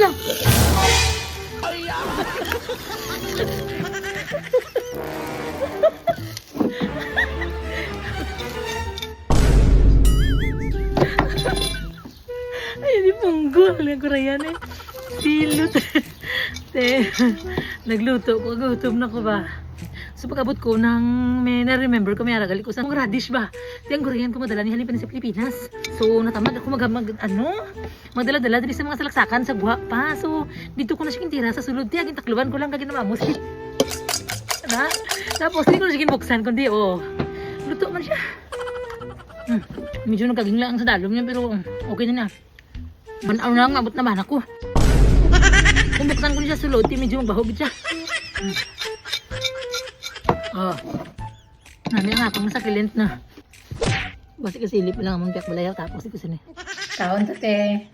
siya. Ay, di punggol. Ang kurayan eh. Silot. Te, nagluto ko. Gutom na ko ba? So pag-abot ko nang may na-remember ko may aragali ko sa mga radish ba? Di ang kurayan ko madala ni halipin sa Pilipinas. So natamad ako magdala-dala din sa mga salaksakan sa guha pa. So dito ko na siya tira sa sulod. Di aging takluban ko lang kagin na mamos. Na? Tapos di ko na siya buksan kundi luto man siya. Medyo nagkaging lang sa dalom niya pero okay na na. Manaw na lang, abot naman ako. Kung buksan ko niya sa sulod, medyo magbahog siya. Nami nga akong masakilent na. Basta kasilip lang ang mong piyak balayaw tapos ito sini. Kaon tate.